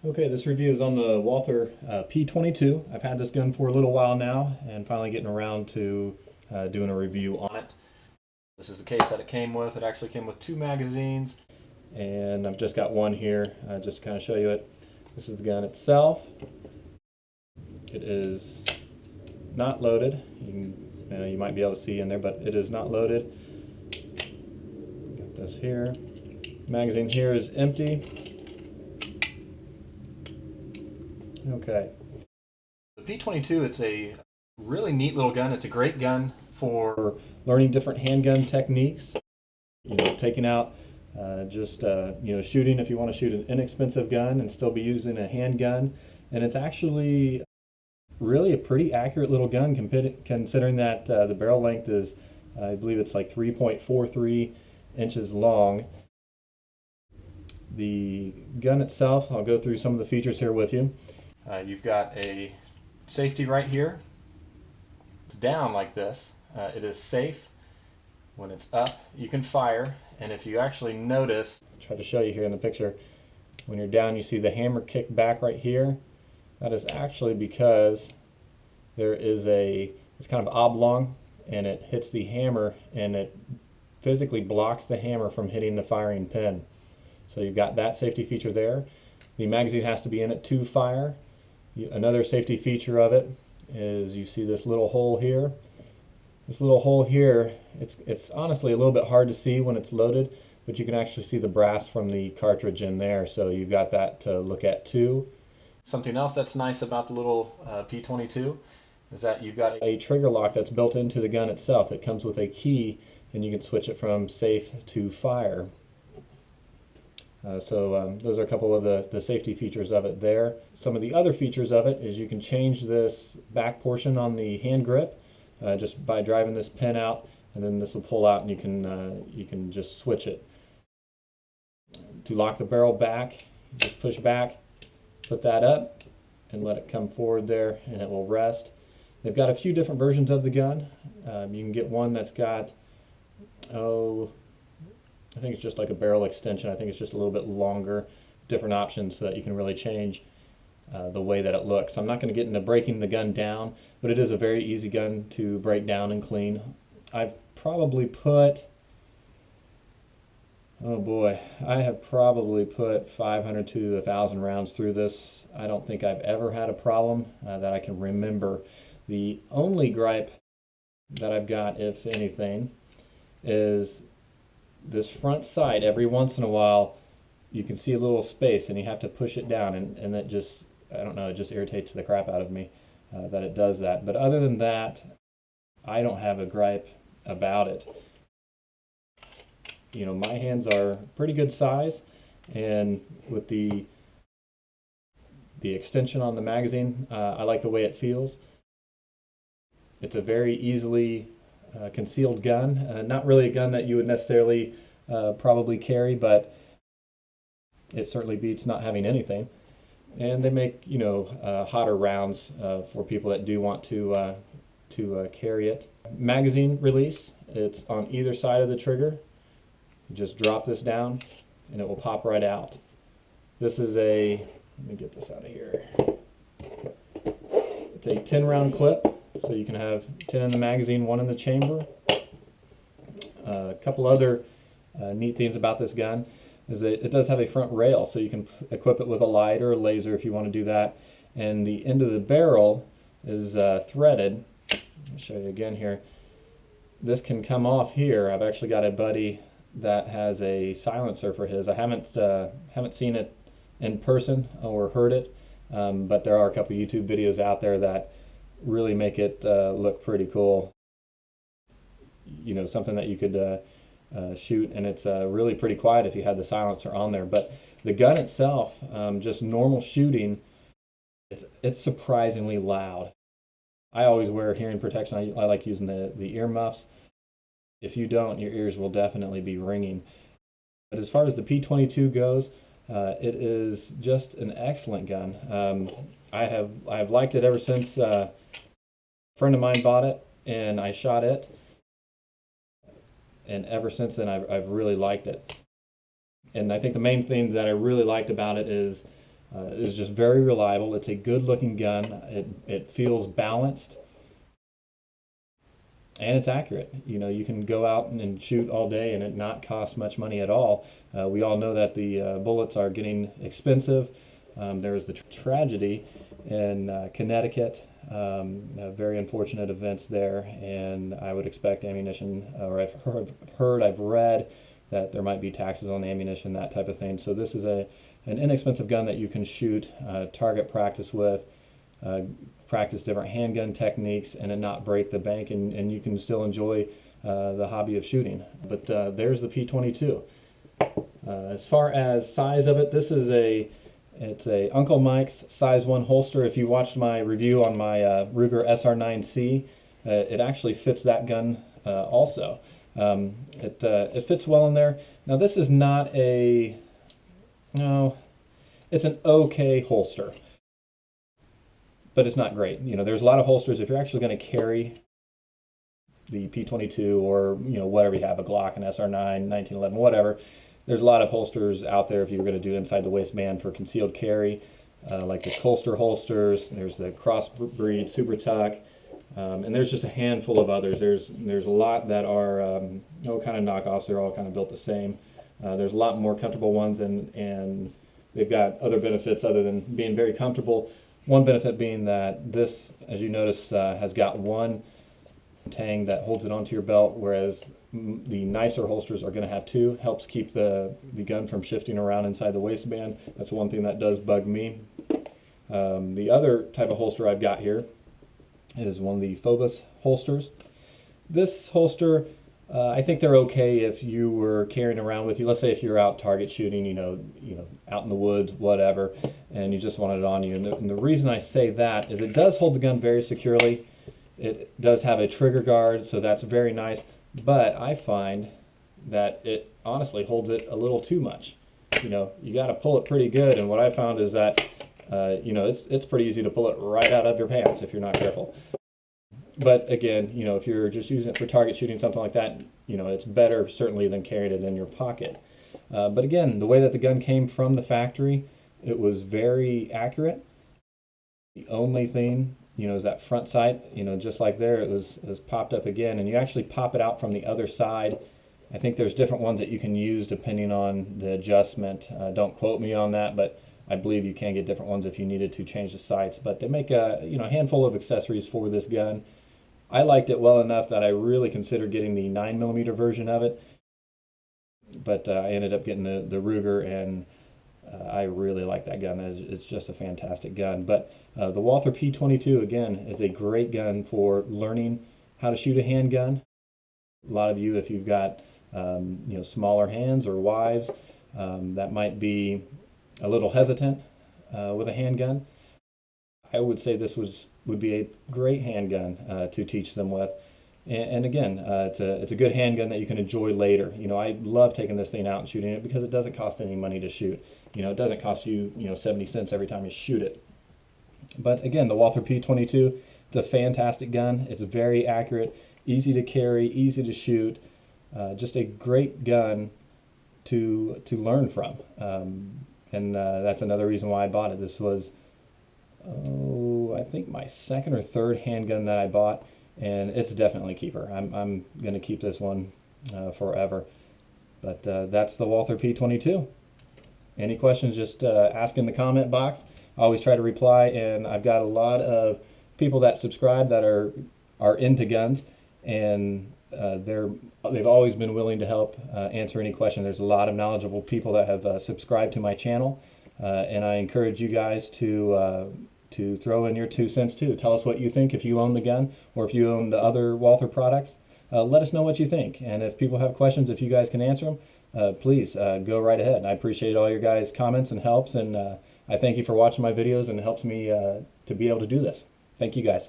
Okay, this review is on the Walther P22. I've had this gun for a little while now and finally getting around to doing a review on it. This is the case that it came with. It actually came with 2 magazines, and I've just got one here just to kind of show you it. This is the gun itself. It is not loaded. You might be able to see in there, but it is not loaded. Got this here. The magazine here is empty. Okay. The P22, it's a really neat little gun. It's a great gun for learning different handgun techniques. Taking out shooting if you want to shoot an inexpensive gun and still be using a handgun. And it's actually really a pretty accurate little gun considering that the barrel length is, I believe it's like 3.43 inches long. The gun itself, I'll go through some of the features here with you. You've got a safety right here. It's down like this. It is safe. When it's up, you can fire. And if you actually notice, I'll try to show you here in the picture, when you're down you see the hammer kick back right here. That is actually because there is it's kind of oblong and it hits the hammer and it physically blocks the hammer from hitting the firing pin. So you've got that safety feature there. The magazine has to be in it to fire. Another safety feature of it is you see this little hole here. This little hole here, it's honestly a little bit hard to see when it's loaded, but you can actually see the brass from the cartridge in there, so you've got that to look at too. Something else that's nice about the little P22 is that you've got a trigger lock that's built into the gun itself. It comes with a key and you can switch it from safe to fire. Those are a couple of the safety features of it there. Some of the other features of it is you can change this back portion on the hand grip just by driving this pin out, and then this will pull out and you can just switch it. To lock the barrel back, just push back, put that up, and let it come forward there, and it will rest. They've got a few different versions of the gun. You can get one that's got, I think it's just like a barrel extension. I think it's just a little bit longer, different options so that you can really change the way that it looks. I'm not going to get into breaking the gun down, but it is a very easy gun to break down and clean. I've probably put, I have probably put 500 to 1,000 rounds through this. I don't think I've ever had a problem that I can remember. The only gripe that I've got, if anything, is this front sight. Every once in a while you can see a little space and you have to push it down, and it just, I don't know, it just irritates the crap out of me that it does that. But other than that, I don't have a gripe about it. My hands are pretty good size, and with the extension on the magazine, I like the way it feels. It's a very easily concealed gun. Not really a gun that you would necessarily probably carry, but it certainly beats not having anything. And they make hotter rounds for people that do want to carry it. Magazine release, it's on either side of the trigger. You just drop this down and it will pop right out. This is let me get this out of here. It's a 10 round clip, so you can have 10 in the magazine, 1 in the chamber. A couple other neat things about this gun is that it does have a front rail, so you can equip it with a light or a laser if you want to do that. And the end of the barrel is threaded. Let me show you again here. This can come off here. I've actually got a buddy that has a silencer for his. I haven't seen it in person or heard it, but there are a couple YouTube videos out there that really make it look pretty cool. Something that you could shoot, and it's really pretty quiet if you had the silencer on there. But the gun itself, just normal shooting, it's surprisingly loud. I always wear hearing protection. I like using the ear muffs. If you don't, your ears will definitely be ringing. But as far as the P22 goes, it is just an excellent gun. I have liked it ever since a friend of mine bought it and I shot it, and ever since then I've really liked it. And I think the main thing that I really liked about it is It is just very reliable. It's a good looking gun. It feels balanced, and it's accurate. You know, you can go out and shoot all day and it not cost much money at all. We all know that the bullets are getting expensive. There's the tragedy in Connecticut, very unfortunate events there, and I would expect ammunition, or I've read that there might be taxes on ammunition, that type of thing. So this is an inexpensive gun that you can shoot, target practice with, practice different handgun techniques, and it not break the bank, and you can still enjoy the hobby of shooting. But there's the P22. As far as size of it, it's a Uncle Mike's size 1 holster. If you watched my review on my Ruger SR9C, it actually fits that gun also. It fits well in there. Now this is not it's an okay holster, but it's not great. You know, there's a lot of holsters. If you're actually going to carry the P22 or, you know, whatever you have, a Glock, an SR9, 1911, whatever, there's a lot of holsters out there if you're going to do inside the waistband for concealed carry, like the Colster holsters. There's the Crossbreed Super Tuck, and there's just a handful of others. There's a lot that are kind of knockoffs. They're all kind of built the same. There's a lot more comfortable ones, and they've got other benefits other than being very comfortable. One benefit being that this, as you notice, has got one tang that holds it onto your belt, whereas the nicer holsters are going to have two. Helps keep the gun from shifting around inside the waistband. That's one thing that does bug me. The other type of holster I've got here is one of the Phobos holsters. This holster, I think they're okay if you were carrying around with you. Let's say if you're out target shooting, you know, out in the woods, whatever, and you just wanted it on you. And the reason I say that is it does hold the gun very securely. It does have a trigger guard, so that's very nice. But I find that it honestly holds it a little too much. You know, you got to pull it pretty good, and what I found is that, you know, it's pretty easy to pull it right out of your pants if you're not careful. But again, you know, if you're just using it for target shooting, something like that, you know, it's better certainly than carrying it in your pocket. But again, the way that the gun came from the factory, it was very accurate. The only thing, you know, is that front sight, you know, just like there, it was popped up again, and you actually pop it out from the other side. I think there's different ones that you can use depending on the adjustment. Don't quote me on that, but I believe you can get different ones if you needed to change the sights. But they make a handful of accessories for this gun. I liked it well enough that I really considered getting the 9mm version of it, but I ended up getting the Ruger, and I really like that gun. It's just a fantastic gun. But the Walther P22, again, is a great gun for learning how to shoot a handgun. A lot of you, if you've got smaller hands or wives that might be a little hesitant with a handgun, I would say this would be a great handgun to teach them with. And again, it's a good handgun that you can enjoy later. You know, I love taking this thing out and shooting it because it doesn't cost any money to shoot. You know, it doesn't cost you, 70 cents every time you shoot it. But again, the Walther P22, it's a fantastic gun. It's very accurate, easy to carry, easy to shoot. Just a great gun to learn from. And that's another reason why I bought it. This was, I think my second or third handgun that I bought, and it's definitely a keeper. I'm going to keep this one forever. But that's the Walther P22. Any questions, just ask in the comment box. I always try to reply, and I've got a lot of people that subscribe that are into guns, and they've always been willing to help answer any question. There's a lot of knowledgeable people that have subscribed to my channel, and I encourage you guys to throw in your 2 cents too. Tell us what you think if you own the gun or if you own the other Walther products. Let us know what you think, and if people have questions, if you guys can answer them, please go right ahead. I appreciate all your guys' comments and helps, and I thank you for watching my videos, and it helps me to be able to do this. Thank you guys.